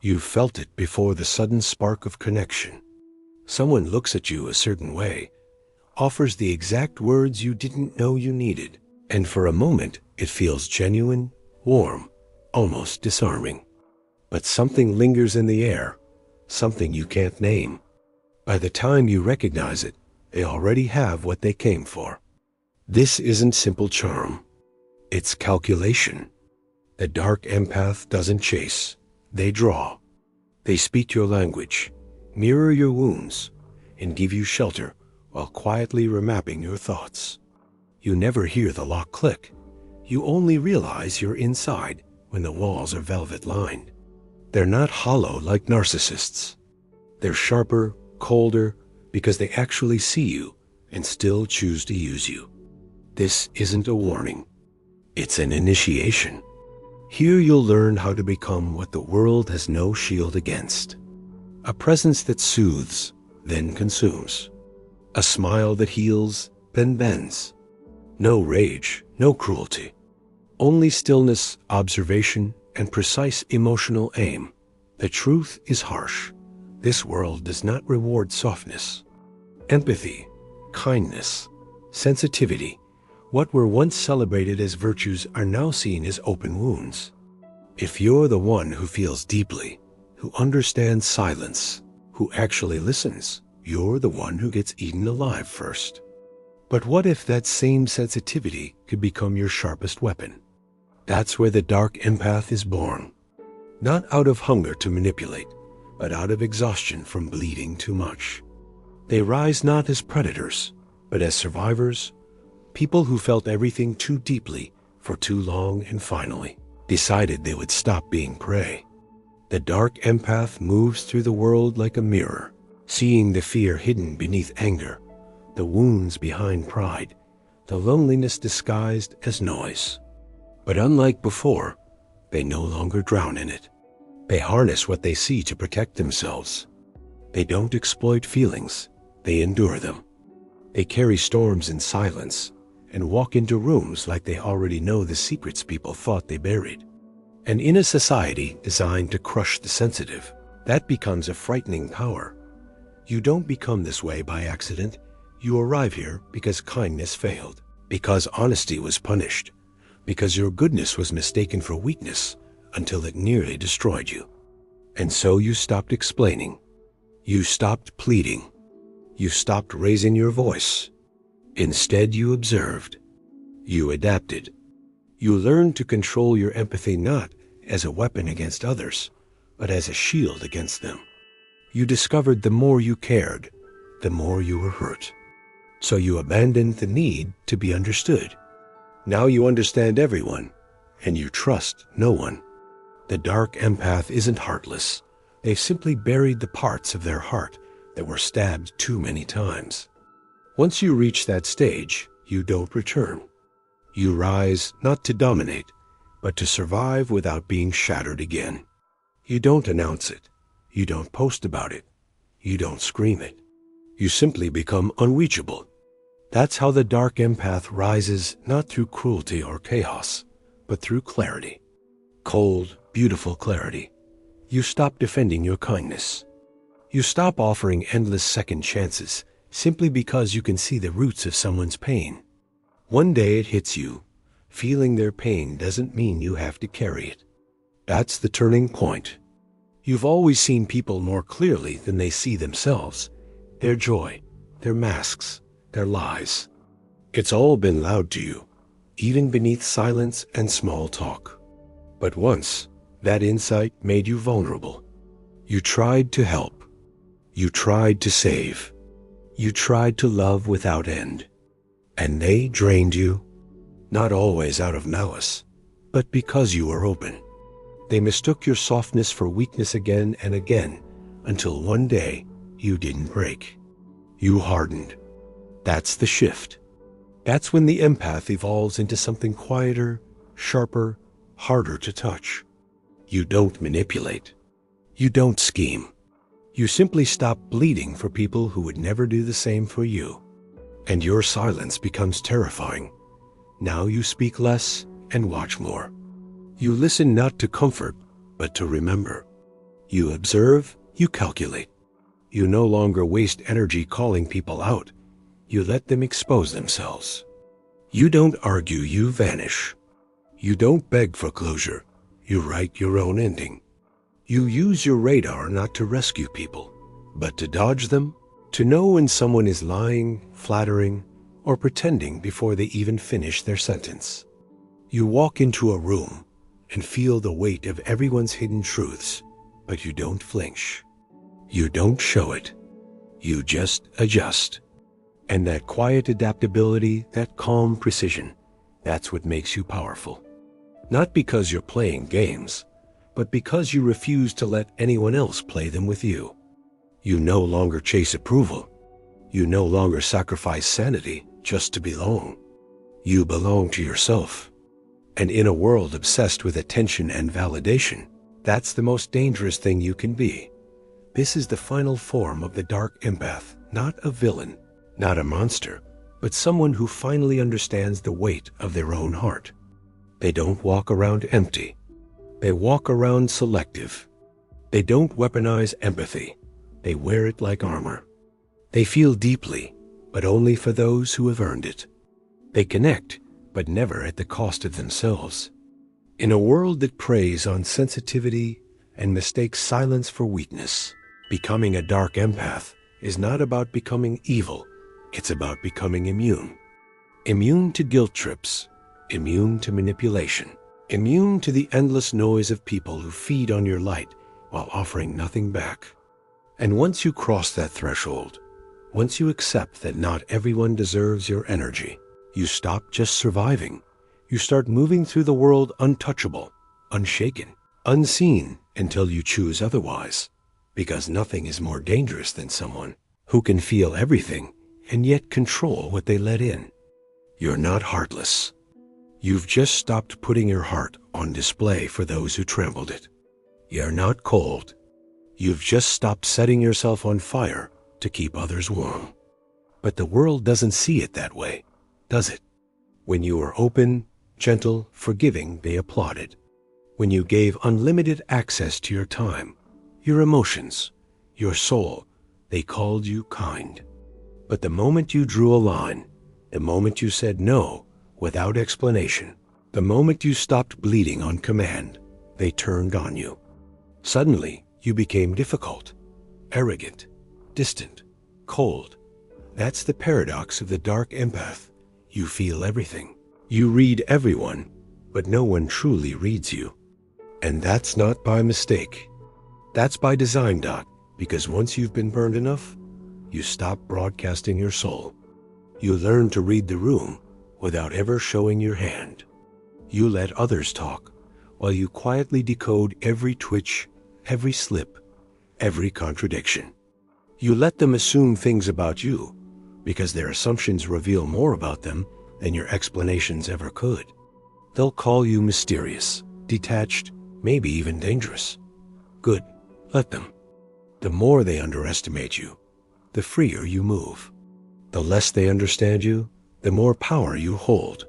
You felt it before the sudden spark of connection. Someone looks at you a certain way, offers the exact words you didn't know you needed, and for a moment it feels genuine, warm, almost disarming. But something lingers in the air, something you can't name. By the time you recognize it, they already have what they came for. This isn't simple charm. It's calculation. The dark empath doesn't chase. They draw. They speak your language, mirror your wounds, and give you shelter while quietly remapping your thoughts. You never hear the lock click. You only realize you're inside when the walls are velvet lined. They're not hollow like narcissists. They're sharper, colder, because they actually see you and still choose to use you. This isn't a warning. It's an initiation. Here you'll learn how to become what the world has no shield against. A presence that soothes, then consumes. A smile that heals, then bends. No rage, no cruelty. Only stillness, observation, and precise emotional aim. The truth is harsh. This world does not reward softness. Empathy, kindness, sensitivity, what were once celebrated as virtues are now seen as open wounds. If you're the one who feels deeply, who understands silence, who actually listens, you're the one who gets eaten alive first. But what if that same sensitivity could become your sharpest weapon? That's where the dark empath is born. Not out of hunger to manipulate, but out of exhaustion from bleeding too much. They rise not as predators, but as survivors, people who felt everything too deeply for too long and finally decided they would stop being prey. The dark empath moves through the world like a mirror, seeing the fear hidden beneath anger, the wounds behind pride, the loneliness disguised as noise. But unlike before, they no longer drown in it. They harness what they see to protect themselves. They don't exploit feelings, they endure them. They carry storms in silence and walk into rooms like they already know the secrets people thought they buried. And in a society designed to crush the sensitive, that becomes a frightening power. You don't become this way by accident. You arrive here because kindness failed, because honesty was punished, because your goodness was mistaken for weakness until it nearly destroyed you. And so you stopped explaining. You stopped pleading. You stopped raising your voice. Instead, you observed. You adapted. You learned to control your empathy not as a weapon against others, but as a shield against them. You discovered the more you cared, the more you were hurt. So you abandoned the need to be understood. Now you understand everyone, and you trust no one. The dark empath isn't heartless. They've simply buried the parts of their heart that were stabbed too many times. Once you reach that stage, you don't return. You rise not to dominate, but to survive without being shattered again. You don't announce it. You don't post about it. You don't scream it. You simply become unreachable. That's how the dark empath rises, not through cruelty or chaos, but through clarity. Cold, beautiful clarity. You stop defending your kindness. You stop offering endless second chances simply because you can see the roots of someone's pain. One day it hits you. Feeling their pain doesn't mean you have to carry it. That's the turning point. You've always seen people more clearly than they see themselves. Their joy, their masks, their lies. It's all been loud to you, even beneath silence and small talk. But once, that insight made you vulnerable. You tried to help. You tried to save. You tried to love without end. And they drained you, not always out of malice, but because you were open. They mistook your softness for weakness again and again, until one day you didn't break. You hardened. That's the shift. That's when the empath evolves into something quieter, sharper, harder to touch. You don't manipulate. You don't scheme. You simply stop bleeding for people who would never do the same for you. And your silence becomes terrifying. Now you speak less and watch more. You listen not to comfort, but to remember. You observe, you calculate. You no longer waste energy calling people out. You let them expose themselves. You don't argue, you vanish. You don't beg for closure. You write your own ending. You use your radar not to rescue people, but to dodge them, to know when someone is lying, flattering, or pretending before they even finish their sentence. You walk into a room and feel the weight of everyone's hidden truths, but you don't flinch. You don't show it. You just adjust. And that quiet adaptability, that calm precision, that's what makes you powerful. Not because you're playing games, but because you refuse to let anyone else play them with you. You no longer chase approval. You no longer sacrifice sanity just to belong. You belong to yourself. And in a world obsessed with attention and validation, that's the most dangerous thing you can be. This is the final form of the dark empath, not a villain, not a monster, but someone who finally understands the weight of their own heart. They don't walk around empty. They walk around selective. They don't weaponize empathy. They wear it like armor. They feel deeply, but only for those who have earned it. They connect, but never at the cost of themselves. In a world that preys on sensitivity and mistakes silence for weakness, becoming a dark empath is not about becoming evil. It's about becoming immune. Immune to guilt trips, immune to manipulation, immune to the endless noise of people who feed on your light while offering nothing back. And once you cross that threshold, once you accept that not everyone deserves your energy, you stop just surviving. You start moving through the world untouchable, unshaken, unseen until you choose otherwise. Because nothing is more dangerous than someone who can feel everything and yet control what they let in. You're not heartless. You've just stopped putting your heart on display for those who trampled it. You're not cold. You've just stopped setting yourself on fire to keep others warm. But the world doesn't see it that way, does it? When you were open, gentle, forgiving, they applauded. When you gave unlimited access to your time, your emotions, your soul, they called you kind. But the moment you drew a line, the moment you said no without explanation, the moment you stopped bleeding on command, they turned on you. Suddenly, you became difficult, arrogant, distant, cold. That's the paradox of the dark empath. You feel everything. You read everyone, but no one truly reads you. And that's not by mistake. That's by design, because once you've been burned enough, you stop broadcasting your soul. You learn to read the room without ever showing your hand. You let others talk while you quietly decode every twitch, every slip, every contradiction. You let them assume things about you because their assumptions reveal more about them than your explanations ever could. They'll call you mysterious, detached, maybe even dangerous. Good, let them. The more they underestimate you, the freer you move. The less they understand you, the more power you hold.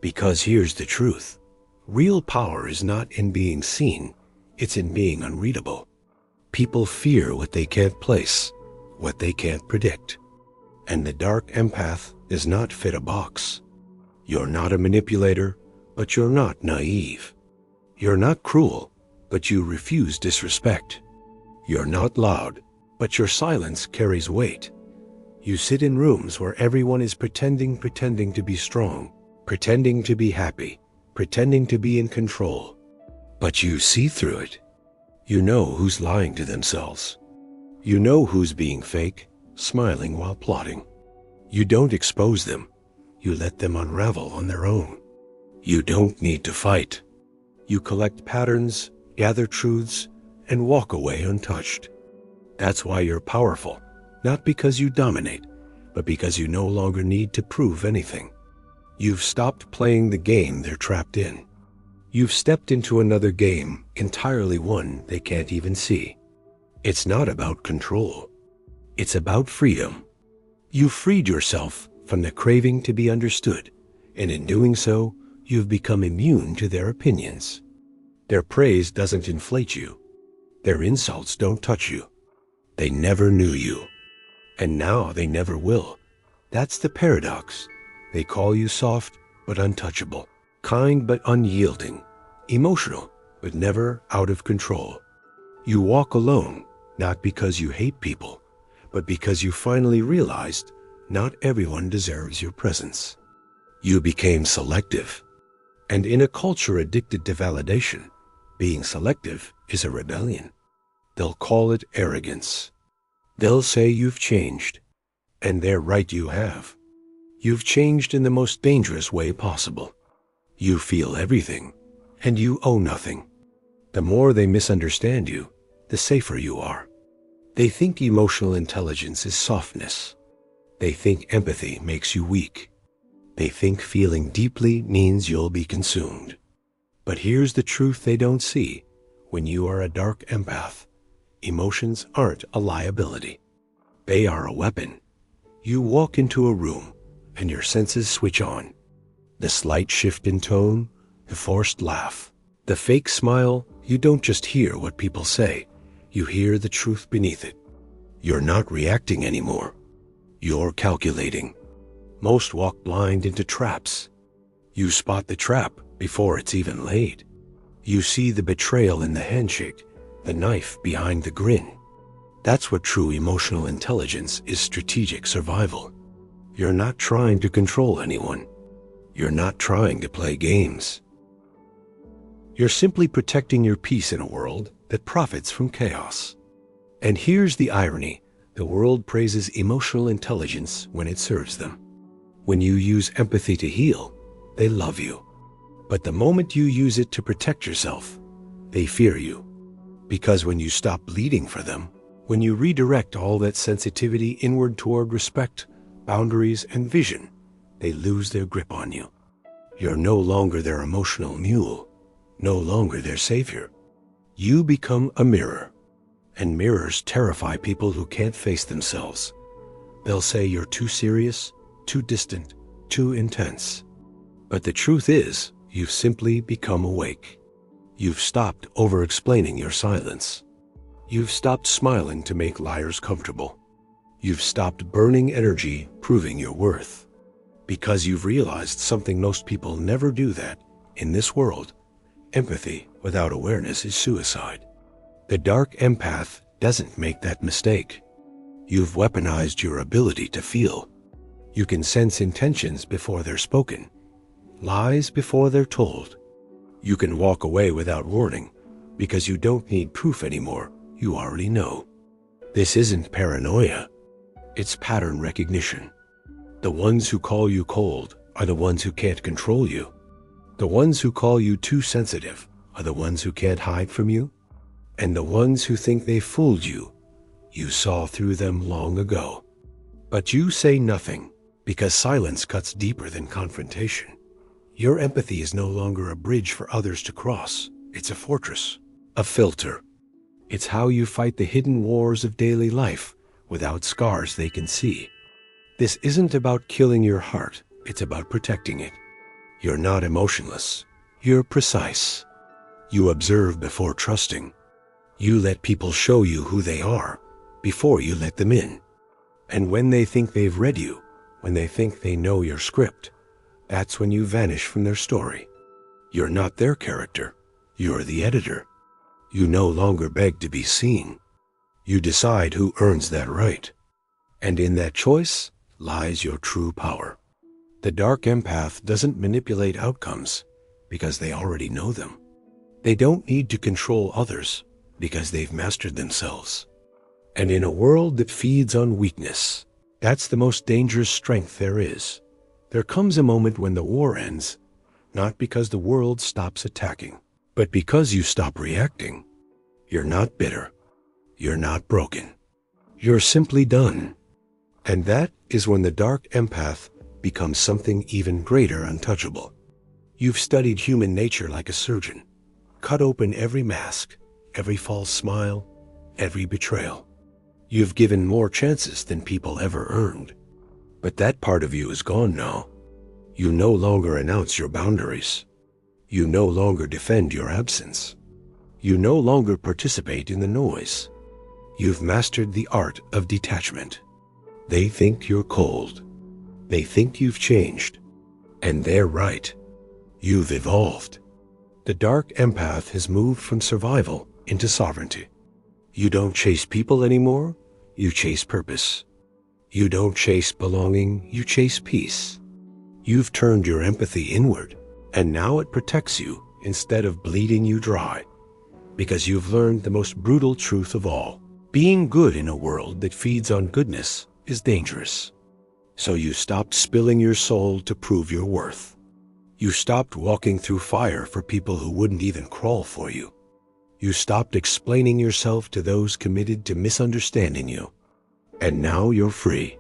Because here's the truth. Real power is not in being seen, it's in being unreadable. People fear what they can't place, what they can't predict. And the dark empath does not fit a box. You're not a manipulator, but you're not naive. You're not cruel, but you refuse disrespect. You're not loud, but your silence carries weight. You sit in rooms where everyone is pretending to be strong, pretending to be happy, pretending to be in control. But you see through it. You know who's lying to themselves. You know who's being fake, smiling while plotting. You don't expose them. You let them unravel on their own. You don't need to fight. You collect patterns, gather truths, and walk away untouched. That's why you're powerful, not because you dominate, but because you no longer need to prove anything. You've stopped playing the game they're trapped in. You've stepped into another game, entirely one they can't even see. It's not about control. It's about freedom. You've freed yourself from the craving to be understood, and in doing so, you've become immune to their opinions. Their praise doesn't inflate you. Their insults don't touch you. They never knew you. And now they never will. That's the paradox. They call you soft but untouchable, kind but unyielding, emotional but never out of control. You walk alone, not because you hate people, but because you finally realized not everyone deserves your presence. You became selective. And in a culture addicted to validation, being selective is a rebellion. They'll call it arrogance. They'll say you've changed. And they're right, you have. You've changed in the most dangerous way possible. You feel everything, and you owe nothing. The more they misunderstand you, the safer you are. They think emotional intelligence is softness. They think empathy makes you weak. They think feeling deeply means you'll be consumed. But here's the truth they don't see. When you are a dark empath, emotions aren't a liability. They are a weapon. You walk into a room, and your senses switch on. The slight shift in tone, the forced laugh, the fake smile, you don't just hear what people say, you hear the truth beneath it. You're not reacting anymore. You're calculating. Most walk blind into traps. You spot the trap before it's even laid. You see the betrayal in the handshake, the knife behind the grin. That's what true emotional intelligence is: strategic survival. You're not trying to control anyone. You're not trying to play games. You're simply protecting your peace in a world that profits from chaos. And here's the irony. The world praises emotional intelligence when it serves them. When you use empathy to heal, they love you. But the moment you use it to protect yourself, they fear you. Because when you stop bleeding for them, when you redirect all that sensitivity inward toward respect, boundaries, and vision, they lose their grip on you. You're no longer their emotional mule, no longer their savior. You become a mirror, and mirrors terrify people who can't face themselves. They'll say you're too serious, too distant, too intense. But the truth is, you've simply become awake. You've stopped over-explaining your silence. You've stopped smiling to make liars comfortable. You've stopped burning energy proving your worth. Because you've realized something most people never do, that, in this world, empathy without awareness is suicide. The dark empath doesn't make that mistake. You've weaponized your ability to feel. You can sense intentions before they're spoken, lies before they're told. You can walk away without warning because you don't need proof anymore. You already know. This isn't paranoia. It's pattern recognition. The ones who call you cold are the ones who can't control you. The ones who call you too sensitive are the ones who can't hide from you. And the ones who think they fooled you, you saw through them long ago. But you say nothing because silence cuts deeper than confrontation. Your empathy is no longer a bridge for others to cross. It's a fortress, a filter. It's how you fight the hidden wars of daily life without scars they can see. This isn't about killing your heart. It's about protecting it. You're not emotionless. You're precise. You observe before trusting. You let people show you who they are before you let them in. And when they think they've read you, when they think they know your script, that's when you vanish from their story. You're not their character. You're the editor. You no longer beg to be seen. You decide who earns that right. And in that choice lies your true power. The dark empath doesn't manipulate outcomes because they already know them. They don't need to control others because they've mastered themselves. And in a world that feeds on weakness, that's the most dangerous strength there is. There comes a moment when the war ends, not because the world stops attacking, but because you stop reacting. You're not bitter. You're not broken. You're simply done. And that is when the dark empath becomes something even greater, untouchable. You've studied human nature like a surgeon, cut open every mask, every false smile, every betrayal. You've given more chances than people ever earned. But that part of you is gone now. You no longer announce your boundaries. You no longer defend your absence. You no longer participate in the noise. You've mastered the art of detachment. They think you're cold. They think you've changed. And they're right. You've evolved. The dark empath has moved from survival into sovereignty. You don't chase people anymore, you chase purpose. You don't chase belonging, you chase peace. You've turned your empathy inward, and now it protects you instead of bleeding you dry. Because you've learned the most brutal truth of all. Being good in a world that feeds on goodness is dangerous. So you stopped spilling your soul to prove your worth. You stopped walking through fire for people who wouldn't even crawl for you. You stopped explaining yourself to those committed to misunderstanding you. And now you're free.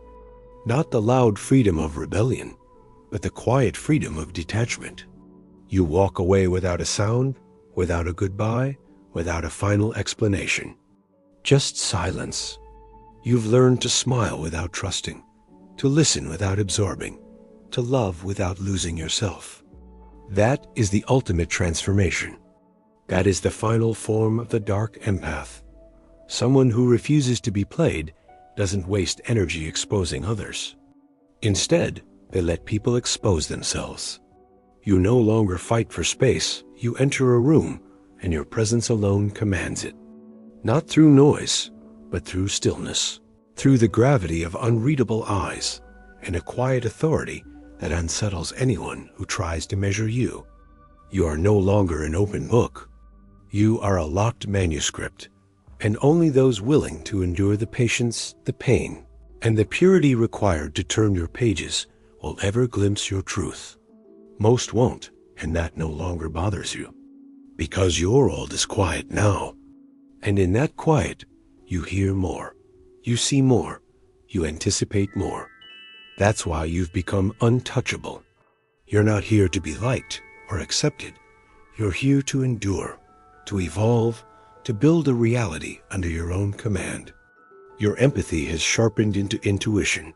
Not the loud freedom of rebellion, but the quiet freedom of detachment. You walk away without a sound, without a goodbye, without a final explanation. Just silence. You've learned to smile without trusting, to listen without absorbing, to love without losing yourself. That is the ultimate transformation. That is the final form of the dark empath. Someone who refuses to be played doesn't waste energy exposing others. Instead, they let people expose themselves. You no longer fight for space. You enter a room, and your presence alone commands it. Not through noise, but through stillness, through the gravity of unreadable eyes, and a quiet authority that unsettles anyone who tries to measure you. You are no longer an open book. You are a locked manuscript, and only those willing to endure the patience, the pain, and the purity required to turn your pages will ever glimpse your truth. Most won't, and that no longer bothers you, because your world is quiet now. And in that quiet, you hear more, you see more, you anticipate more. That's why you've become untouchable. You're not here to be liked or accepted. You're here to endure, to evolve, to build a reality under your own command. Your empathy has sharpened into intuition.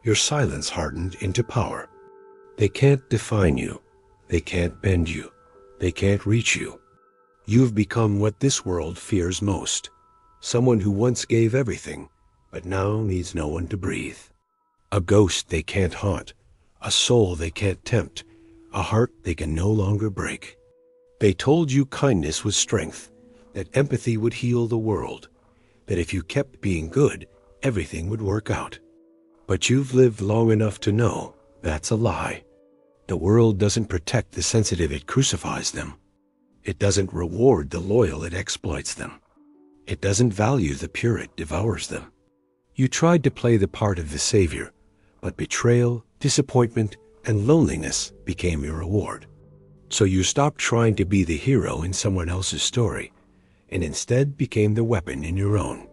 Your silence hardened into power. They can't define you. They can't bend you. They can't reach you. You've become what this world fears most. Someone who once gave everything, but now needs no one to breathe. A ghost they can't haunt. A soul they can't tempt. A heart they can no longer break. They told you kindness was strength, that empathy would heal the world, that if you kept being good, everything would work out. But you've lived long enough to know that's a lie. The world doesn't protect the sensitive, it crucifies them. It doesn't reward the loyal, it exploits them. It doesn't value the pure, it devours them. You tried to play the part of the savior, but betrayal, disappointment, and loneliness became your reward. So you stopped trying to be the hero in someone else's story, and instead became the weapon in your own.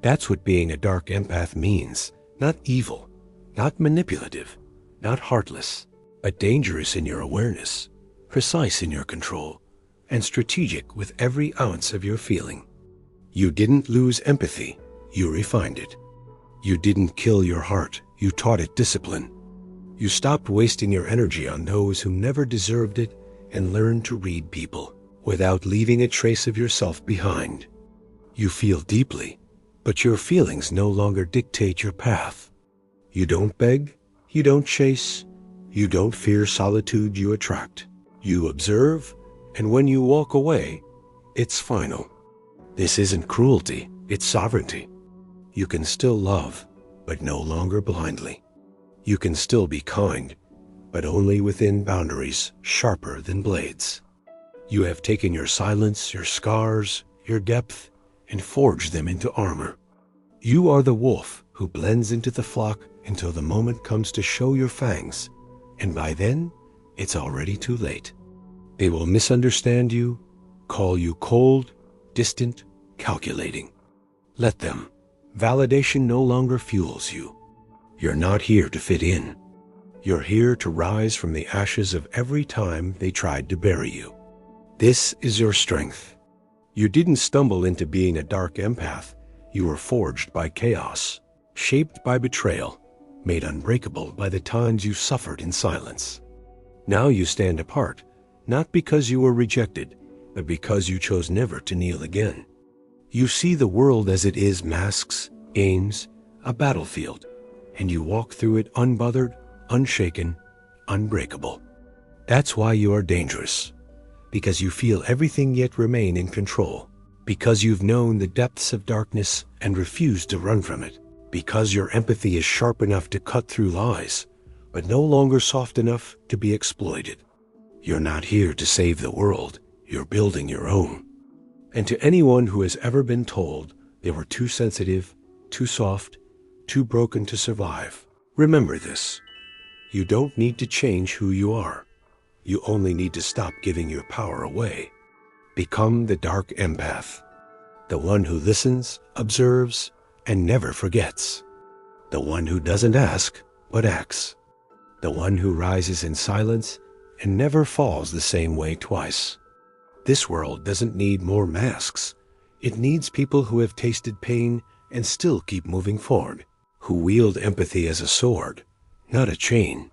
That's what being a dark empath means. Not evil, not manipulative, not heartless, but dangerous in your awareness, precise in your control, and strategic with every ounce of your feeling. You didn't lose empathy, you refined it. You didn't kill your heart, you taught it discipline. You stopped wasting your energy on those who never deserved it and learned to read people without leaving a trace of yourself behind. You feel deeply, but your feelings no longer dictate your path. You don't beg, you don't chase, you don't fear solitude, you attract. You observe, and when you walk away, it's final. This isn't cruelty, it's sovereignty. You can still love, but no longer blindly. You can still be kind, but only within boundaries sharper than blades. You have taken your silence, your scars, your depth, and forged them into armor. You are the wolf who blends into the flock until the moment comes to show your fangs, and by then, it's already too late. They will misunderstand you, call you cold, distant, calculating. Let them. Validation no longer fuels you. You're not here to fit in. You're here to rise from the ashes of every time they tried to bury you. This is your strength. You didn't stumble into being a dark empath. You were forged by chaos, shaped by betrayal, made unbreakable by the times you suffered in silence. Now you stand apart, not because you were rejected, but because you chose never to kneel again. You see the world as it is: masks, games, a battlefield, and you walk through it unbothered, unshaken, unbreakable. That's why you are dangerous, because you feel everything yet remain in control, because you've known the depths of darkness and refused to run from it, because your empathy is sharp enough to cut through lies, but no longer soft enough to be exploited. You're not here to save the world, you're building your own. And to anyone who has ever been told they were too sensitive, too soft, too broken to survive, remember this: you don't need to change who you are. You only need to stop giving your power away. Become the dark empath, the one who listens, observes, and never forgets. The one who doesn't ask, but acts. The one who rises in silence and never falls the same way twice. This world doesn't need more masks. It needs people who have tasted pain and still keep moving forward, who wield empathy as a sword, not a chain.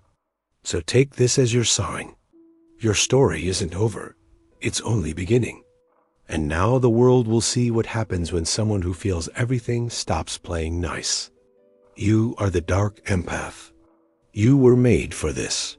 So take this as your sign. Your story isn't over. It's only beginning. And now the world will see what happens when someone who feels everything stops playing nice. You are the dark empath. You were made for this.